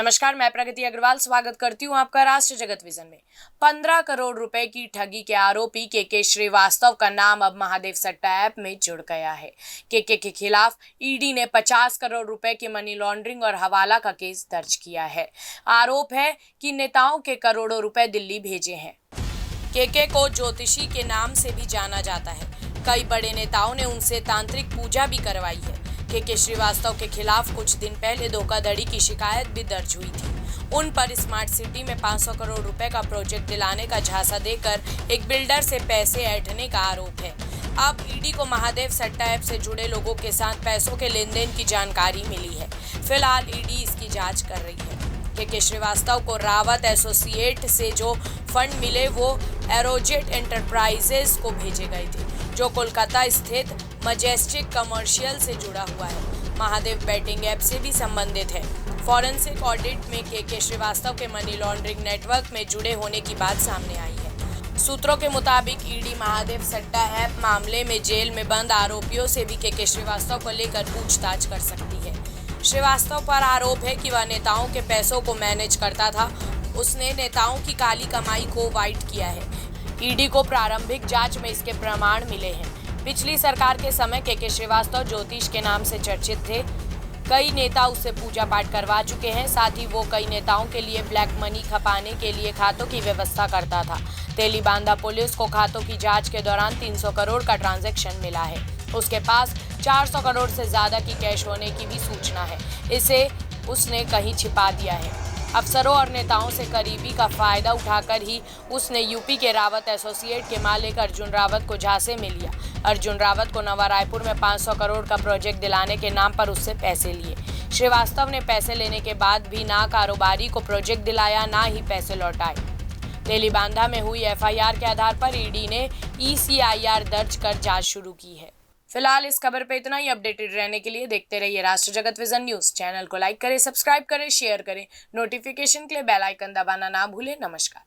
नमस्कार, मैं प्रगति अग्रवाल स्वागत करती हूँ आपका राष्ट्र जगत विजन में। 15 करोड़ रुपए की ठगी के आरोपी के श्रीवास्तव का नाम अब महादेव सट्टा ऐप में जुड़ गया है। के खिलाफ ईडी ने 50 करोड़ रुपए की मनी लॉन्ड्रिंग और हवाला का केस दर्ज किया है। आरोप है कि नेताओं के करोड़ों रुपए दिल्ली भेजे हैं। के को ज्योतिषी के नाम से भी जाना जाता है। कई बड़े नेताओं ने उनसे तांत्रिक पूजा भी करवाई है। के श्रीवास्तव के खिलाफ कुछ दिन पहले धोखाधड़ी की शिकायत भी दर्ज हुई थी। उन पर स्मार्ट सिटी में 500 करोड़ रुपए का प्रोजेक्ट दिलाने का झांसा देकर एक बिल्डर से पैसे ऐंठने का आरोप है। अब ईडी को महादेव सट्टा ऐप से जुड़े लोगों के साथ पैसों के लेन देन की जानकारी मिली है। फिलहाल ईडी इसकी जांच कर रही है। के श्रीवास्तव को रावत एसोसिएट से जो फंड मिले वो एरोजेट एंटरप्राइजेज को भेजे गए थे, जो कोलकाता स्थित मजेस्टिक कमर्शियल से जुड़ा हुआ है। महादेव बैटिंग ऐप से भी संबंधित है। फॉरेंसिक ऑडिट में के श्रीवास्तव के मनी लॉन्ड्रिंग नेटवर्क में जुड़े होने की बात सामने आई है। सूत्रों के मुताबिक ईडी महादेव सट्टा ऐप मामले में जेल में बंद आरोपियों से भी के श्रीवास्तव को लेकर पूछताछ कर सकती है। श्रीवास्तव पर आरोप है कि वह नेताओं के पैसों को मैनेज करता था। उसने नेताओं की काली कमाई को वाइट किया है। ईडी को प्रारंभिक जांच में इसके प्रमाण मिले हैं। पिछली सरकार के समय के श्रीवास्तव ज्योतिष के नाम से चर्चित थे। कई नेता उससे पूजा पाठ करवा चुके हैं। साथ ही वो कई नेताओं के लिए ब्लैक मनी खपाने के लिए खातों की व्यवस्था करता था। तेलीबांधा पुलिस को खातों की जांच के दौरान 300 करोड़ का ट्रांजैक्शन मिला है। उसके पास 400 करोड़ से ज्यादा की कैश होने की भी सूचना है। इसे उसने कहीं छिपा दिया है। अफसरों और नेताओं से करीबी का फायदा उठाकर ही उसने यूपी के रावत एसोसिएट के मालिक अर्जुन रावत को झांसे में लिया। अर्जुन रावत को नवा रायपुर में 500 करोड़ का प्रोजेक्ट दिलाने के नाम पर उससे पैसे लिए। श्रीवास्तव ने पैसे लेने के बाद भी ना कारोबारी को प्रोजेक्ट दिलाया, ना ही पैसे लौटाए। तेलीबांधा में हुई एफआईआर के आधार पर ईडी ने ईसीआईआर दर्ज कर जांच शुरू की है। फिलहाल इस खबर पे इतना ही। अपडेटेड रहने के लिए देखते रहिए राष्ट्र जगत विजन न्यूज। चैनल को लाइक करें, सब्सक्राइब करें, शेयर करें। नोटिफिकेशन के लिए बेल आइकन दबाना ना भूलें। नमस्कार।